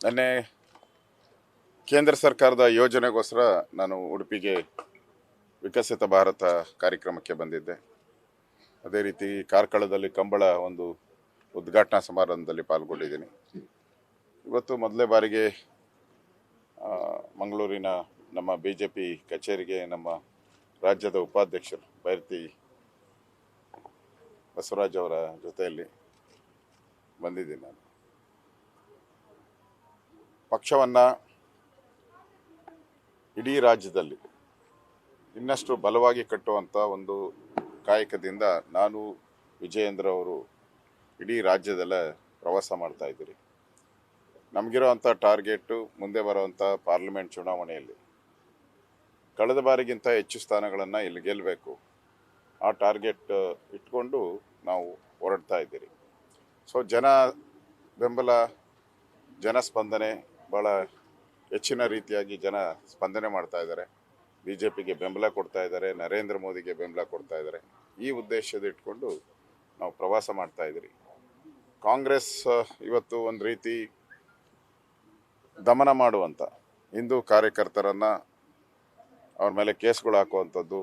ನೆನ್ನೆ ಕೇಂದ್ರ ಸರ್ಕಾರದ ಯೋಜನೆಗೋಸ್ಕರ ನಾನು ಉಡುಪಿಗೆ ವಿಕಸಿತ ಭಾರತ ಕಾರ್ಯಕ್ರಮಕ್ಕೆ ಬಂದಿದ್ದೆ. ಅದೇ ರೀತಿ ಕಾರ್ಕಳದಲ್ಲಿ ಕಂಬಳ ಒಂದು ಉದ್ಘಾಟನಾ ಸಮಾರಂಭದಲ್ಲಿ ಪಾಲ್ಗೊಂಡಿದ್ದೀನಿ. ಇವತ್ತು ಮೊದಲೇ ಬಾರಿಗೆ ಮಂಗಳೂರಿನ ನಮ್ಮ BJP ಕಚೇರಿಗೆ ನಮ್ಮ ರಾಜ್ಯದ ಉಪಾಧ್ಯಕ್ಷರು ಬೈರತಿ ಬಸವರಾಜ್ ಅವರ ಜೊತೆಯಲ್ಲಿ ಬಂದಿದ್ದೀನಿ. ನಾನು ಪಕ್ಷವನ್ನು ಇಡೀ ರಾಜ್ಯದಲ್ಲಿ ಇನ್ನಷ್ಟು ಬಲವಾಗಿ ಕಟ್ಟುವಂಥ ಒಂದು ಕಾಯಕದಿಂದ ನಾನು ವಿಜಯೇಂದ್ರ ಅವರು ಇಡೀ ರಾಜ್ಯದಲ್ಲೇ ಪ್ರವಾಸ ಮಾಡ್ತಾ ಇದ್ದೀರಿ. ನಮಗಿರೋವಂಥ ಟಾರ್ಗೆಟು ಮುಂದೆ ಬರುವಂಥ ಪಾರ್ಲಿಮೆಂಟ್ ಚುನಾವಣೆಯಲ್ಲಿ ಕಳೆದ ಬಾರಿಗಿಂತ ಹೆಚ್ಚು ಸ್ಥಾನಗಳನ್ನು ಇಲ್ಲಿ ಗೆಲ್ಲಬೇಕು. ಆ ಟಾರ್ಗೆಟ್ ಇಟ್ಕೊಂಡು ನಾವು ಹೊರಡ್ತಾ ಇದ್ದೀರಿ. ಸೊ ಜನ ಬೆಂಬಲ, ಜನಸ್ಪಂದನೆ ಭಾಳ ಹೆಚ್ಚಿನ ರೀತಿಯಾಗಿ ಜನ ಸ್ಪಂದನೆ ಮಾಡ್ತಾ ಇದ್ದಾರೆ. BJPಗೆ ಬೆಂಬಲ ಕೊಡ್ತಾ ಇದ್ದಾರೆ, ನರೇಂದ್ರ ಮೋದಿಗೆ ಬೆಂಬಲ ಕೊಡ್ತಾ ಇದ್ದಾರೆ. ಈ ಉದ್ದೇಶದ ಇಟ್ಕೊಂಡು ನಾವು ಪ್ರವಾಸ ಮಾಡ್ತಾ ಇದ್ದೀರಿ. ಕಾಂಗ್ರೆಸ್ ಇವತ್ತು ಒಂದು ರೀತಿ ದಮನ ಮಾಡುವಂಥ ಹಿಂದೂ ಕಾರ್ಯಕರ್ತರನ್ನು ಅವ್ರ ಮೇಲೆ ಕೇಸ್ಗಳು ಹಾಕುವಂಥದ್ದು,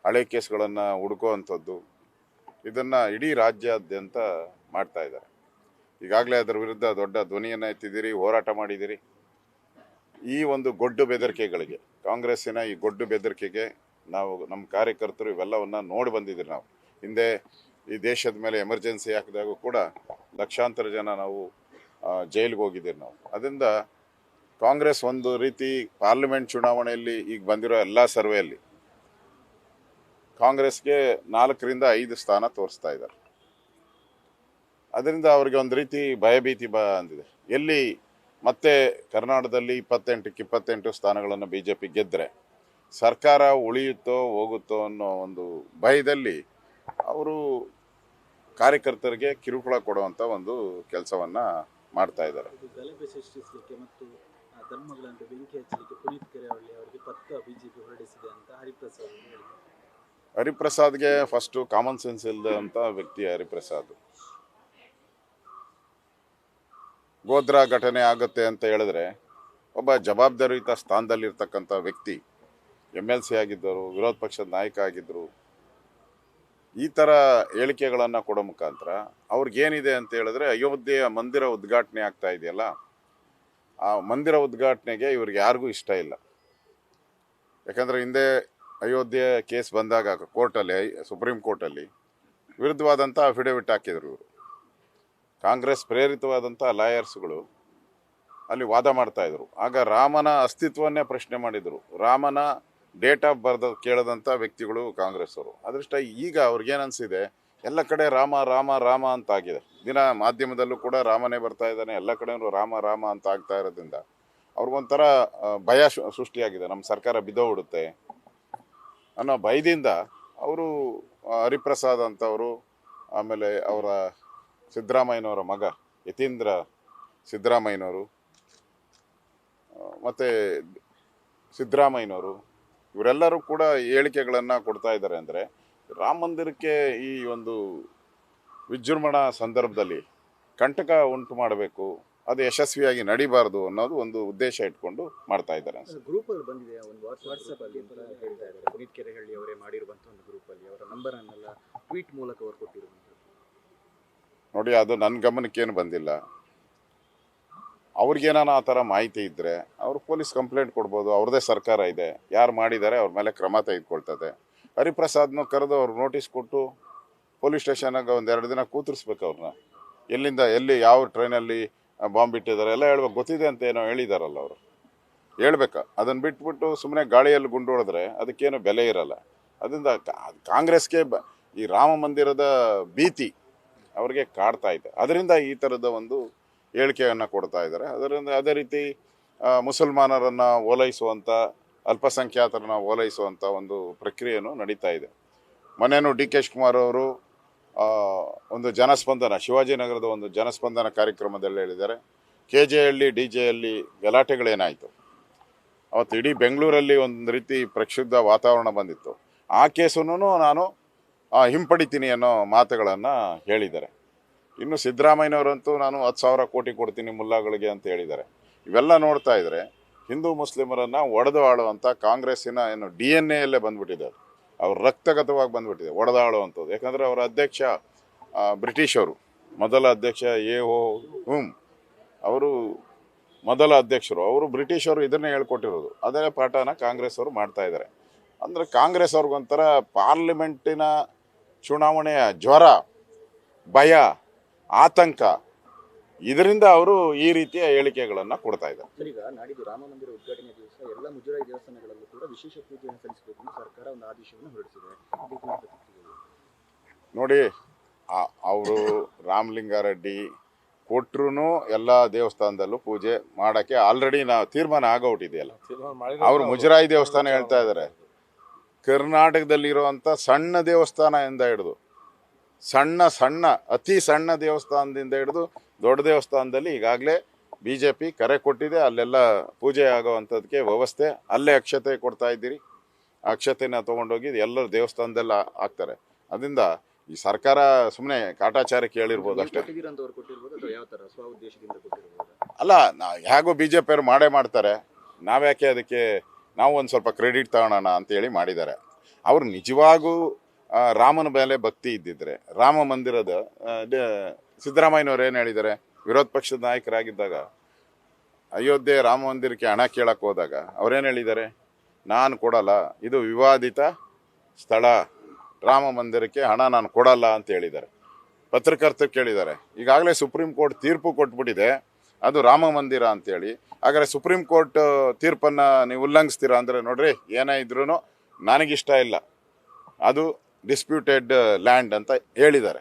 ಹಳೆ ಕೇಸ್ಗಳನ್ನು ಹುಡುಕುವಂಥದ್ದು, ಇದನ್ನು ಇಡೀ ರಾಜ್ಯಾದ್ಯಂತ ಮಾಡ್ತಾ ಇದ್ದಾರೆ. ಈಗಾಗಲೇ ಅದರ ವಿರುದ್ಧ ದೊಡ್ಡ ಧ್ವನಿಯನ್ನು ಎತ್ತಿದ್ದೀರಿ, ಹೋರಾಟ ಮಾಡಿದ್ದೀರಿ. ಈ ಒಂದು ಗೊಡ್ಡು ಬೆದರಿಕೆಗಳಿಗೆ, ಕಾಂಗ್ರೆಸ್ಸಿನ ಈ ಗೊಡ್ಡು ಬೆದರಿಕೆಗೆ ನಾವು ನಮ್ಮ ಕಾರ್ಯಕರ್ತರು ಇವೆಲ್ಲವನ್ನು ನೋಡಿ ಬಂದಿದ್ದೀರಿ. ನಾವು ಹಿಂದೆ ಈ ದೇಶದ ಮೇಲೆ ಎಮರ್ಜೆನ್ಸಿ ಹಾಕಿದಾಗೂ ಕೂಡ ಲಕ್ಷಾಂತರ ಜನ ನಾವು ಜೈಲಿಗೆ ಹೋಗಿದ್ದೀರಿ ನಾವು. ಅದರಿಂದ ಕಾಂಗ್ರೆಸ್ ಒಂದು ರೀತಿ ಪಾರ್ಲಿಮೆಂಟ್ ಚುನಾವಣೆಯಲ್ಲಿ ಈಗ ಬಂದಿರೋ ಎಲ್ಲ ಸರ್ವೆಯಲ್ಲಿ ಕಾಂಗ್ರೆಸ್ಗೆ 4ರಿಂದ 5 ಸ್ಥಾನ ತೋರಿಸ್ತಾ ಇದ್ದಾರೆ. ಅದರಿಂದ ಅವ್ರಿಗೆ ಒಂದು ರೀತಿ ಭಯಭೀತಿ ಅಂದಿದೆ. ಎಲ್ಲಿ ಮತ್ತೆ ಕರ್ನಾಟಕದಲ್ಲಿ 28ಕ್ಕೆ 28 ಸ್ಥಾನಗಳನ್ನು BJP ಗೆದ್ದರೆ ಸರ್ಕಾರ ಉಳಿಯುತ್ತೋ ಹೋಗುತ್ತೋ ಅನ್ನೋ ಒಂದು ಭಯದಲ್ಲಿ ಅವರು ಕಾರ್ಯಕರ್ತರಿಗೆ ಕಿರುಕುಳ ಕೊಡುವಂಥ ಒಂದು ಕೆಲಸವನ್ನು ಮಾಡ್ತಾ ಇದ್ದಾರೆ. ಗಲಭೆ ಸೃಷ್ಟಿಸಲಿಕ್ಕೆ ಮತ್ತು ಧರ್ಮಗಳನ್ನು ಬೆಂಕಿ ಹಚ್ಚಲಿಕ್ಕೆ ಪುನೀತ್ ಕೆರೆಹಳ್ಳಿ ಅವರಿಗೆ ಪತ್ರ BJP ಹೊರಡಿಸಿದೆ ಅಂತ ಹರಿಪ್ರಸಾದ್ ಹೇಳಿದರು. ಹರಿಪ್ರಸಾದ್ಗೆ ಫಸ್ಟು ಕಾಮನ್ ಸೆನ್ಸ್ ಇಲ್ಲದಂಥ ವ್ಯಕ್ತಿ ಹರಿಪ್ರಸಾದ್. ಗೋಧ್ರಾ ಘಟನೆ ಆಗುತ್ತೆ ಅಂತ ಹೇಳಿದ್ರೆ ಒಬ್ಬ ಜವಾಬ್ದಾರಿಯುತ ಸ್ಥಾನದಲ್ಲಿರ್ತಕ್ಕಂಥ ವ್ಯಕ್ತಿ, MLC ಆಗಿದ್ದರು, ವಿರೋಧ ಪಕ್ಷದ ನಾಯಕ ಆಗಿದ್ದರು. ಈ ಥರ ಹೇಳಿಕೆಗಳನ್ನು ಕೊಡೋ ಮುಖಾಂತರ ಅವ್ರಿಗೇನಿದೆ ಅಂತ ಹೇಳಿದ್ರೆ ಅಯೋಧ್ಯೆಯ ಮಂದಿರ ಉದ್ಘಾಟನೆ ಆಗ್ತಾ ಇದೆಯಲ್ಲ, ಆ ಮಂದಿರ ಉದ್ಘಾಟನೆಗೆ ಇವ್ರಿಗೆ ಯಾರಿಗೂ ಇಷ್ಟ ಇಲ್ಲ. ಯಾಕಂದರೆ ಹಿಂದೆ ಅಯೋಧ್ಯೆ ಕೇಸ್ ಬಂದಾಗ ಕೋರ್ಟಲ್ಲಿ, ಸುಪ್ರೀಂ ಕೋರ್ಟಲ್ಲಿ ವಿರುದ್ಧವಾದಂಥ ಅಫಿಡವಿಟ್ ಹಾಕಿದರು ಇವರು. ಕಾಂಗ್ರೆಸ್ ಪ್ರೇರಿತವಾದಂಥ ಲಾಯರ್ಸ್ಗಳು ಅಲ್ಲಿ ವಾದ ಮಾಡ್ತಾಯಿದ್ರು. ಆಗ ರಾಮನ ಅಸ್ತಿತ್ವವನ್ನೇ ಪ್ರಶ್ನೆ ಮಾಡಿದರು. ರಾಮನ ಡೇಟ್ ಆಫ್ ಬರ್ತ್ ಕೇಳದಂಥ ವ್ಯಕ್ತಿಗಳು ಕಾಂಗ್ರೆಸ್ ಅವರು. ಅದೃಷ್ಟ ಈಗ ಅವ್ರಿಗೇನನ್ಸಿದೆ, ಎಲ್ಲ ಕಡೆ ರಾಮ ರಾಮ ರಾಮ ಅಂತ ಆಗಿದೆ. ದಿನ ಮಾಧ್ಯಮದಲ್ಲೂ ಕೂಡ ರಾಮನೇ ಬರ್ತಾ ಇದ್ದಾನೆ, ಎಲ್ಲ ಕಡೆಯೂ ರಾಮ ರಾಮ ಅಂತ ಆಗ್ತಾ ಇರೋದ್ರಿಂದ ಅವ್ರಿಗೊಂಥರ ಭಯ ಸೃಷ್ಟಿಯಾಗಿದೆ. ನಮ್ಮ ಸರ್ಕಾರ ಬಿದ್ದೋಗ್ಬಿಡುತ್ತೆ ಅನ್ನೋ ಭಯದಿಂದ ಅವರು ಹರಿಪ್ರಸಾದ್ ಅಂತವರು, ಆಮೇಲೆ ಅವರ ಸಿದ್ದರಾಮಯ್ಯನವರ ಮಗ ಯತೀಂದ್ರ ಸಿದ್ದರಾಮಯ್ಯನವರು, ಮತ್ತು ಸಿದ್ದರಾಮಯ್ಯನವರು, ಇವರೆಲ್ಲರೂ ಕೂಡ ಹೇಳಿಕೆಗಳನ್ನು ಕೊಡ್ತಾ ಇದ್ದಾರೆ. ಅಂದರೆ ರಾಮ ಮಂದಿರಕ್ಕೆ ಈ ಒಂದು ವಿಜೃಂಭಣಾ ಸಂದರ್ಭದಲ್ಲಿ ಕಂಟಕ ಉಂಟು ಮಾಡಬೇಕು, ಅದು ಯಶಸ್ವಿಯಾಗಿ ನಡಿಬಾರ್ದು ಅನ್ನೋದು ಒಂದು ಉದ್ದೇಶ ಇಟ್ಕೊಂಡು ಮಾಡ್ತಾ ಇದ್ದಾರೆ. ಗ್ರೂಪಲ್ಲಿ ಬಂದಿದೆ, ಒಂದು ವಾಟ್ಸಪ್ಪಲ್ಲಿ ಅಂತ ಹೇಳ್ತಾ ಇದ್ದಾರೆ. ಪುನೀತ್ ಕೆರೆಹಳ್ಳಿ ಅವರೇ ಮಾಡಿರುವಂಥ ಒಂದು ಗ್ರೂಪಲ್ಲಿ ಅವರ ನಂಬರನ್ನೆಲ್ಲ ಟ್ವೀಟ್ ಮೂಲಕ ಅವರು ಕೊಟ್ಟಿರುವಂಥದ್ದು ನೋಡಿ. ಅದು ನನ್ನ ಗಮನಕ್ಕೇನು ಬಂದಿಲ್ಲ. ಅವ್ರಿಗೇನಾನ ಆ ಥರ ಮಾಹಿತಿ ಇದ್ದರೆ ಅವರು ಪೊಲೀಸ್ ಕಂಪ್ಲೇಂಟ್ ಕೊಡ್ಬೋದು. ಅವ್ರದ್ದೇ ಸರ್ಕಾರ ಇದೆ, ಯಾರು ಮಾಡಿದ್ದಾರೆ ಅವ್ರ ಮೇಲೆ ಕ್ರಮ ತೆಗೆದುಕೊಳ್ತದೆ. ಹರಿಪ್ರಸಾದ್ನ ಕರೆದು ಅವ್ರು ನೋಟಿಸ್ ಕೊಟ್ಟು ಪೊಲೀಸ್ ಸ್ಟೇಷನಾಗ 1-2 ದಿನ ಕೂತಿರ್ಸ್ಬೇಕು ಅವ್ರನ್ನ. ಎಲ್ಲಿ ಯಾವ ಟ್ರೈನಲ್ಲಿ ಬಾಂಬ್ ಇಟ್ಟಿದ್ದಾರೆ ಎಲ್ಲ ಹೇಳ್ಬೇಕು. ಗೊತ್ತಿದೆ ಅಂತ ಏನೋ ಹೇಳಿದಾರಲ್ಲ ಅವರು, ಹೇಳ್ಬೇಕಾ? ಅದನ್ನು ಬಿಟ್ಬಿಟ್ಟು ಸುಮ್ಮನೆ ಗಾಳಿಯಲ್ಲಿ ಗುಂಡು ಹೊಡೆದ್ರೆ ಅದಕ್ಕೇನು ಬೆಲೆ ಇರಲ್ಲ. ಅದರಿಂದ ಕಾಂಗ್ರೆಸ್ಗೆ ಈ ರಾಮ ಮಂದಿರದ ಭೀತಿ ಅವ್ರಿಗೆ ಕಾಡ್ತಾ ಇದೆ. ಅದರಿಂದ ಈ ಥರದ ಒಂದು ಹೇಳಿಕೆಯನ್ನು ಕೊಡ್ತಾ ಇದ್ದಾರೆ. ಅದರಿಂದ ಅದೇ ರೀತಿ ಮುಸಲ್ಮಾನರನ್ನು ಓಲೈಸುವಂಥ, ಅಲ್ಪಸಂಖ್ಯಾತರನ್ನು ಓಲೈಸುವಂಥ ಒಂದು ಪ್ರಕ್ರಿಯೆಯೂ ನಡೀತಾ ಇದೆ. ಮೊನ್ನೆನೂ DK ಶಿವಕುಮಾರ್ ಅವರು ಒಂದು ಜನಸ್ಪಂದನ, ಶಿವಾಜಿನಗರದ ಒಂದು ಜನಸ್ಪಂದನ ಕಾರ್ಯಕ್ರಮದಲ್ಲಿ ಹೇಳಿದ್ದಾರೆ, KJ ಹಳ್ಳಿ DJ ಹಳ್ಳಿ ಗಲಾಟೆಗಳೇನಾಯಿತು ಅವತ್ತು ಇಡೀ ಬೆಂಗಳೂರಲ್ಲಿ ಒಂದು ರೀತಿ ಪ್ರಕ್ಷುಬ್ಧ ವಾತಾವರಣ ಬಂದಿತ್ತು. ಆ ಕೇಸನ್ನು ನಾನು ಹಿಂಪಡಿತೀನಿ ಅನ್ನೋ ಮಾತುಗಳನ್ನು ಹೇಳಿದ್ದಾರೆ. ಇನ್ನು ಸಿದ್ದರಾಮಯ್ಯನವರಂತೂ ನಾನು 10,000 ಕೋಟಿ ಕೊಡ್ತೀನಿ ಮುಲ್ಲಾಗಳಿಗೆ ಅಂತ ಹೇಳಿದ್ದಾರೆ. ಇವೆಲ್ಲ ನೋಡ್ತಾ ಇದ್ರೆ ಹಿಂದೂ ಮುಸ್ಲಿಮರನ್ನು ಒಡೆದು ಆಳುವಂಥ ಕಾಂಗ್ರೆಸ್ಸಿನ ಏನು DNA ಬಂದ್ಬಿಟ್ಟಿದೆ, ಅದು ಅವ್ರ ರಕ್ತಗತವಾಗಿ ಬಂದ್ಬಿಟ್ಟಿದೆ ಒಡೆದಾಳುವಂಥದ್ದು. ಯಾಕಂದರೆ ಅವರ ಅಧ್ಯಕ್ಷ ಬ್ರಿಟಿಷರು, ಮೊದಲ ಅಧ್ಯಕ್ಷ ಹುಮ್ ಅವರು ಮೊದಲ ಅಧ್ಯಕ್ಷರು, ಅವರು ಬ್ರಿಟಿಷರು ಇದನ್ನೇ ಹೇಳ್ಕೊಟ್ಟಿರೋದು. ಅದೇ ಪಾಠನ ಕಾಂಗ್ರೆಸ್ ಅವರು ಮಾಡ್ತಾ ಇದ್ದಾರೆ. ಅಂದರೆ ಕಾಂಗ್ರೆಸ್ ಅವ್ರಿಗೊಂಥರ ಪಾರ್ಲಿಮೆಂಟಿನ ಚುನಾವಣೆಯ ಜ್ವರ, ಭಯ, ಆತಂಕ, ಇದರಿಂದ ಅವರು ಈ ರೀತಿಯ ಹೇಳಿಕೆಗಳನ್ನು ಕೊಡ್ತಾ ಇದ್ದಾರೆ. ಸರ್, ಈಗ ನಾಡಿದ್ದು ರಾಮ ಮಂದಿರ ಉದ್ಘಾಟನೆ ದಿವಸ ಎಲ್ಲ ಮುಜರಾಯಿ ದೇವಸ್ಥಾನಗಳಲ್ಲೂ ಕೂಡ ವಿಶೇಷ ಪೂಜೆಯನ್ನು ಸಲ್ಲಿಸಬೇಕು ಅಂತ ಸರ್ಕಾರ ಒಂದು ಆದೇಶವನ್ನು ಹೊರಡಿಸಿದೆ. ಇದಕ್ಕೆ ನಿಮ್ಮ ಪ್ರತಿಕ್ರಿಯೆ? ನೋಡಿ, ಅವರು ರಾಮಲಿಂಗಾರೆಡ್ಡಿ ಕೊಟ್ಟರು ಎಲ್ಲ ದೇವಸ್ಥಾನದಲ್ಲೂ ಪೂಜೆ ಮಾಡೋಕ್ಕೆ ಆಲ್ರೆಡಿ ನಾವು ತೀರ್ಮಾನ ಆಗೋಗ್ಬಿಟ್ಟಿದೆಯಲ್ಲ. ಅವರು ಮುಜರಾಯಿ ದೇವಸ್ಥಾನ ಹೇಳ್ತಾ ಇದ್ದಾರೆ. ಕರ್ನಾಟಕದಲ್ಲಿರುವಂಥ ಸಣ್ಣ ದೇವಸ್ಥಾನದಿಂದ ಹಿಡಿದು ಸಣ್ಣ ಅತಿ ಸಣ್ಣ ದೇವಸ್ಥಾನದಿಂದ ಹಿಡಿದು ದೊಡ್ಡ ದೇವಸ್ಥಾನದಲ್ಲಿ ಈಗಾಗಲೇ BJP ಕರೆ ಕೊಟ್ಟಿದೆ. ಅಲ್ಲೆಲ್ಲ ಪೂಜೆ ಆಗೋವಂಥದ್ದಕ್ಕೆ ವ್ಯವಸ್ಥೆ, ಅಲ್ಲೇ ಅಕ್ಷತೆ ಕೊಡ್ತಾ ಇದ್ದೀರಿ. ಅಕ್ಷತೆನ ತೊಗೊಂಡೋಗಿ ಎಲ್ಲರ ದೇವಸ್ಥಾನದಲ್ಲ ಹಾಕ್ತಾರೆ. ಅದರಿಂದ ಈ ಸರ್ಕಾರ ಸುಮ್ಮನೆ ಕಾಟಾಚಾರಕ್ಕೆ ಹೇಳಿರ್ಬೋದು ಅಷ್ಟೇ. ಅಲ್ಲ, ಹೇಗೋ BJP ಅವ್ರು ಮಾಡ್ತಾರೆ, ನಾವ್ಯಾಕೆ ಅದಕ್ಕೆ ನಾವು ಒಂದು ಸ್ವಲ್ಪ ಕ್ರೆಡಿಟ್ ತಗೊಳ್ಳೋಣ ಅಂತೇಳಿ ಮಾಡಿದ್ದಾರೆ. ಅವ್ರು ನಿಜವಾಗೂ ರಾಮನ ಮೇಲೆ ಭಕ್ತಿ ಇದ್ದಿದ್ರೆ ರಾಮ ಮಂದಿರದ ಸಿದ್ದರಾಮಯ್ಯನವ್ರು ಏನು ಹೇಳಿದ್ದಾರೆ, ವಿರೋಧ ಪಕ್ಷದ ನಾಯಕರಾಗಿದ್ದಾಗ ಅಯೋಧ್ಯೆ ರಾಮ ಮಂದಿರಕ್ಕೆ ಹಣ ಕೇಳಕ್ಕೆ ಹೋದಾಗ ಅವ್ರೇನು ಹೇಳಿದ್ದಾರೆ, ನಾನು ಕೊಡಲ್ಲ, ಇದು ವಿವಾದಿತ ಸ್ಥಳ, ರಾಮ ಮಂದಿರಕ್ಕೆ ಹಣ ನಾನು ಕೊಡಲ್ಲ ಅಂತ ಹೇಳಿದ್ದಾರೆ. ಪತ್ರಕರ್ತರು ಕೇಳಿದ್ದಾರೆ. ಈಗಾಗಲೇ ಸುಪ್ರೀಂ ಕೋರ್ಟ್ ತೀರ್ಪು ಕೊಟ್ಬಿಟ್ಟಿದೆ, ಅದು ರಾಮ ಮಂದಿರ ಅಂತೇಳಿ. ಹಾಗಾದರೆ ಸುಪ್ರೀಂ ಕೋರ್ಟ್ ತೀರ್ಪನ್ನು ನೀವು ಉಲ್ಲಂಘಿಸ್ತೀರಾ ಅಂದರೆ, ನೋಡ್ರಿ, ಏನೇ ಇದ್ರೂ ನನಗಿಷ್ಟ ಇಲ್ಲ, ಅದು ಡಿಸ್ಪ್ಯೂಟೆಡ್ ಲ್ಯಾಂಡ್ ಅಂತ ಹೇಳಿದ್ದಾರೆ.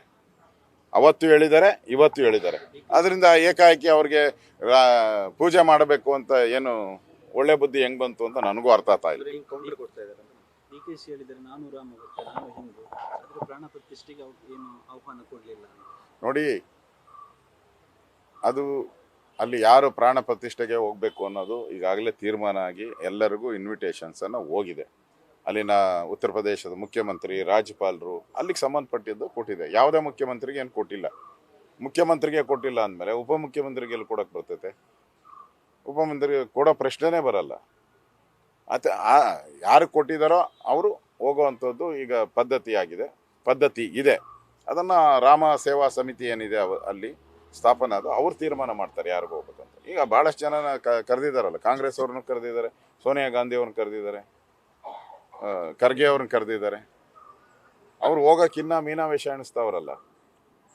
ಅವತ್ತು ಹೇಳಿದ್ದಾರೆ, ಇವತ್ತು ಹೇಳಿದ್ದಾರೆ. ಅದರಿಂದ ಏಕಾಏಕಿ ಅವ್ರಿಗೆ ಪೂಜೆ ಮಾಡಬೇಕು ಅಂತ ಏನು ಒಳ್ಳೆ ಬುದ್ಧಿ ಹೆಂಗೆ ಬಂತು ಅಂತ ನನಗೂ ಅರ್ಥ ಆಗ್ತಾ ಇಲ್ಲ. DKC ಹೇಳಿದರೆ ನಾನು ರಾಮ ಭಕ್ತ, ನಾನು ಹಿಂದೂ, ಆದರೆ ಪ್ರಾಣ ಪ್ರತಿಷ್ಠೆಗೆ ಏನು ಆಹ್ವಾನ ಕೊಡಲಿಲ್ಲ. ನೋಡಿ, ಅದು ಅಲ್ಲಿ ಯಾರು ಪ್ರಾಣ ಪ್ರತಿಷ್ಠೆಗೆ ಹೋಗಬೇಕು ಅನ್ನೋದು ಈಗಾಗಲೇ ತೀರ್ಮಾನ ಆಗಿ ಎಲ್ಲರಿಗೂ ಇನ್ವಿಟೇಷನ್ಸನ್ನು ಹೋಗಿದೆ. ಅಲ್ಲಿನ ಉತ್ತರ ಪ್ರದೇಶದ ಮುಖ್ಯಮಂತ್ರಿ, ರಾಜ್ಯಪಾಲರು ಅಲ್ಲಿಗೆ ಸಂಬಂಧಪಟ್ಟಿದ್ದು ಕೊಟ್ಟಿದೆ. ಯಾವುದೇ ಮುಖ್ಯಮಂತ್ರಿಗೆ ಏನು ಕೊಟ್ಟಿಲ್ಲ. ಮುಖ್ಯಮಂತ್ರಿಗೆ ಕೊಟ್ಟಿಲ್ಲ ಅಂದಮೇಲೆ ಉಪಮುಖ್ಯಮಂತ್ರಿಗೆ ಎಲ್ಲಿ ಕೊಡೋಕ್ಕೆ ಬರ್ತೈತೆ? ಉಪಮಂತ್ರಿಗೆ ಕೊಡೋ ಪ್ರಶ್ನೆನೇ ಬರಲ್ಲ. ಯಾರು ಕೊಟ್ಟಿದ್ದಾರೋ ಅವರು ಹೋಗುವಂಥದ್ದು ಈಗ ಪದ್ಧತಿ ಇದೆ. ಅದನ್ನು ರಾಮ ಸೇವಾ ಸಮಿತಿ ಏನಿದೆ ಅಲ್ಲಿ ಸ್ಥಾಪನೆ, ಅದು ಅವ್ರು ತೀರ್ಮಾನ ಮಾಡ್ತಾರೆ ಯಾರಿಗೂ ಹೋಗ್ಬೇಕಂತ. ಈಗ ಭಾಳಷ್ಟು ಜನ ಕರೆದಿದ್ದಾರಲ್ಲ, ಕಾಂಗ್ರೆಸ್ ಅವ್ರನ್ನೂ ಕರೆದಿದ್ದಾರೆ, ಸೋನಿಯಾ ಗಾಂಧಿ ಅವ್ರನ್ನ ಕರೆದಿದ್ದಾರೆ, ಖರ್ಗೆ ಅವ್ರನ್ನ ಕರೆದಿದ್ದಾರೆ. ಅವ್ರು ಹೋಗೋಕ್ಕಿನ್ನ ಮೀನಾವೇಶ ಎಣಿಸ್ತಾವ್ರಲ್ಲ.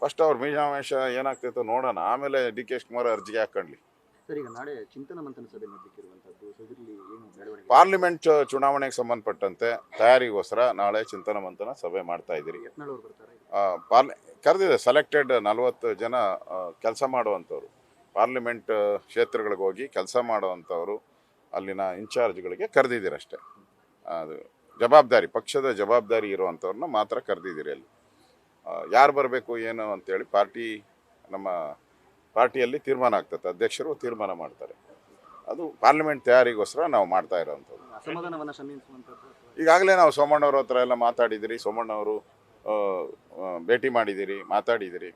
ಫಸ್ಟ್ ಅವ್ರ ಮೀನಾವೇಶ ಏನಾಗ್ತೈತೋ ನೋಡೋಣ, ಆಮೇಲೆ DK ಶಿವಕುಮಾರ್ ಅರ್ಜಿಗೆ ಹಾಕೊಂಡ್ಲಿ. ಸರ್, ಈಗ ನಾಳೆ ಚಿಂತನ ಮಂಥನ ಸಭೆ ನಡೆದಿರುವಂತದ್ದು, ಇದರಲ್ಲಿ ಏನು ಬೆಳವಣಿಗೆ? ಪಾರ್ಲಿಮೆಂಟ್ ಚುನಾವಣೆಗೆ ಸಂಬಂಧಪಟ್ಟಂತೆ ತಯಾರಿಗೋಸ್ಕರ ನಾಳೆ ಚಿಂತನ ಮಂಥನ ಸಭೆ ಮಾಡ್ತಾ ಇದ್ದೀರಿ. ಯತ್ನಾಳ್ ಅವರು ಬರ್ತಾರೆ? ಕರೆದಿದೆ. ಸೆಲೆಕ್ಟೆಡ್ 40 ಜನ ಕೆಲಸ ಮಾಡುವಂಥವ್ರು, ಪಾರ್ಲಿಮೆಂಟ್ ಕ್ಷೇತ್ರಗಳಿಗೆ ಹೋಗಿ ಕೆಲಸ ಮಾಡುವಂಥವ್ರು, ಅಲ್ಲಿನ ಇನ್ಚಾರ್ಜ್ಗಳಿಗೆ ಕರೆದಿದ್ದೀರಷ್ಟೇ. ಅದು ಜವಾಬ್ದಾರಿ, ಪಕ್ಷದ ಜವಾಬ್ದಾರಿ ಇರುವಂಥವ್ರನ್ನ ಮಾತ್ರ ಕರೆದಿದ್ದೀರಿ. ಅಲ್ಲಿ ಯಾರು ಬರಬೇಕು ಏನು ಅಂತೇಳಿ ನಮ್ಮ ಪಾರ್ಟಿಯಲ್ಲಿ ತೀರ್ಮಾನ ಆಗ್ತದೆ, ಅಧ್ಯಕ್ಷರು ತೀರ್ಮಾನ ಮಾಡ್ತಾರೆ. ಅದು ಪಾರ್ಲಿಮೆಂಟ್ ತಯಾರಿಗೋಸ್ಕರ ನಾವು ಮಾಡ್ತಾ ಇರೋವಂಥದ್ದು. ಅಸಮಾಧಾನವನ್ನು ಶಮಿಸುವಂಥದ್ದು ಈಗಾಗಲೇ ನಾವು ಸೋಮಣ್ಣವ್ರ ಹತ್ರ ಎಲ್ಲ ಮಾತಾಡಿದ್ದೀರಿ. ಸೋಮಣ್ಣವರು ಭೇಟಿ ಮಾಡಿದ್ದೀರಿ, ಮಾತಾಡಿದ್ದೀರಿ,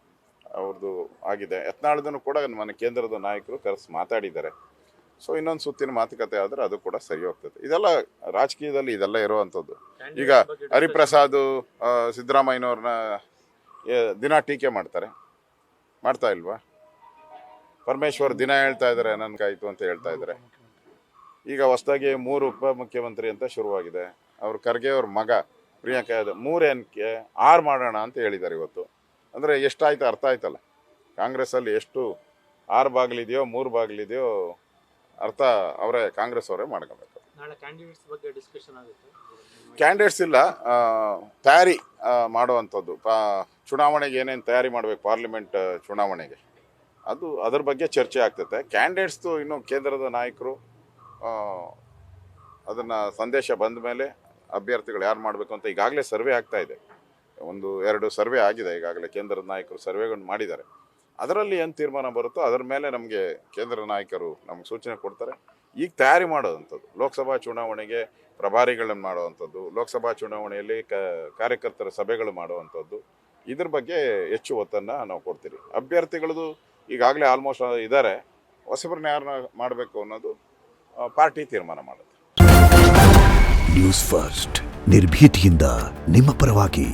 ಅವ್ರದ್ದು ಆಗಿದೆ. ಯತ್ನಾಳದನ್ನು ಕೂಡ ನನ್ನ ಕೇಂದ್ರದ ನಾಯಕರು ಕರೆಸಿ ಮಾತಾಡಿದ್ದಾರೆ. ಸೊ ಇನ್ನೊಂದು ಸುತ್ತಿನ ಮಾತುಕತೆ ಆದರೆ ಅದು ಕೂಡ ಸರಿ ಹೋಗ್ತದೆ. ಇದೆಲ್ಲ ರಾಜಕೀಯದಲ್ಲಿ ಇದೆಲ್ಲ ಇರುವಂಥದ್ದು. ಈಗ ಹರಿಪ್ರಸಾದ್ ಸಿದ್ದರಾಮಯ್ಯನವ್ರನ್ನ ದಿನ ಟೀಕೆ ಮಾಡ್ತಾ ಇಲ್ವಾ? ಪರಮೇಶ್ವರ್ ದಿನ ಹೇಳ್ತಾ ಇದ್ದಾರೆ ನನಗಾಯ್ತು ಅಂತ ಹೇಳ್ತಾ ಇದ್ದಾರೆ. ಈಗ ಹೊಸದಾಗಿ 3 ಉಪಮುಖ್ಯಮಂತ್ರಿ ಅಂತ ಶುರುವಾಗಿದೆ. ಅವ್ರ ಖರ್ಗೆ ಅವ್ರ ಮಗ ಪ್ರಿಯಾಂಕಾ 3 ಏನಕ್ಕೆ 6 ಮಾಡೋಣ ಅಂತ ಹೇಳಿದ್ದಾರೆ ಇವತ್ತು. ಅಂದರೆ ಎಷ್ಟಾಯ್ತು ಅರ್ಥ ಆಯ್ತಲ್ಲ, ಕಾಂಗ್ರೆಸ್ಸಲ್ಲಿ ಎಷ್ಟು 6 ಬಾಗಿಲಿದೆಯೋ 3 ಬಾಗಿಲಿದೆಯೋ ಅರ್ಥ ಕಾಂಗ್ರೆಸ್ ಅವರೇ ಮಾಡ್ಕೋಬೇಕು. ನಾಳೆ ಕ್ಯಾಂಡಿಡೇಟ್ಸ್ ಬಗ್ಗೆ ಡಿಸ್ಕಷನ್ ಆಗುತ್ತೆ. ಕ್ಯಾಂಡಿಡೇಟ್ಸ್ ಇಲ್ಲ, ತಯಾರಿ ಮಾಡುವಂಥದ್ದು. ಚುನಾವಣೆಗೆ ಏನೇನು ತಯಾರಿ ಮಾಡಬೇಕು, ಪಾರ್ಲಿಮೆಂಟ್ ಚುನಾವಣೆಗೆ, ಅದ್ರ ಬಗ್ಗೆ ಚರ್ಚೆ ಆಗ್ತದೆ. ಕ್ಯಾಂಡಿಡೇಟ್ಸ್ದು ಇನ್ನು ಕೇಂದ್ರದ ನಾಯಕರು ಅದನ್ನು ಸಂದೇಶ ಬಂದ ಮೇಲೆ ಅಭ್ಯರ್ಥಿಗಳು ಯಾರು ಮಾಡಬೇಕು ಅಂತ ಈಗಾಗಲೇ ಸರ್ವೆ ಆಗ್ತಾ ಇದೆ. 1-2 ಸರ್ವೆ ಆಗಿದೆ ಈಗಾಗಲೇ. ಕೇಂದ್ರದ ನಾಯಕರು ಸರ್ವೆಗಳನ್ನು ಮಾಡಿದ್ದಾರೆ. ಅದರಲ್ಲಿ ಏನು ತೀರ್ಮಾನ ಬರುತ್ತೋ ಅದರ ಮೇಲೆ ನಮಗೆ ಕೇಂದ್ರ ನಾಯಕರು ನಮ್ಗೆ ಸೂಚನೆ ಕೊಡ್ತಾರೆ. ಈಗ ತಯಾರಿ ಮಾಡೋವಂಥದ್ದು, ಲೋಕಸಭಾ ಚುನಾವಣೆಗೆ ಪ್ರಭಾರಿಗಳನ್ನು ಮಾಡುವಂಥದ್ದು, ಲೋಕಸಭಾ ಚುನಾವಣೆಯಲ್ಲಿ ಕಾರ್ಯಕರ್ತರ ಸಭೆಗಳು ಮಾಡುವಂಥದ್ದು, ಇದ್ರ ಬಗ್ಗೆ ಹೆಚ್ಚು ಒತ್ತನ್ನು ನಾವು ಕೊಡ್ತೀರಿ. ಅಭ್ಯರ್ಥಿಗಳದು ಈಗಾಗಲೇ ಆಲ್ಮೋಸ್ಟ್ ಇದ್ದಾರೆ. ಹೊಸಬ್ರನ್ನ ಯಾರನ್ನ ಮಾಡಬೇಕು ಅನ್ನೋದು ಪಾರ್ಟಿ ತೀರ್ಮಾನ ಮಾಡುತ್ತೆ. ನ್ಯೂಸ್ ಫಸ್ಟ್ ನಿರ್ಭೀತಿಯಿಂದ ನಿಮ್ಮ ಪರವಾಗಿ.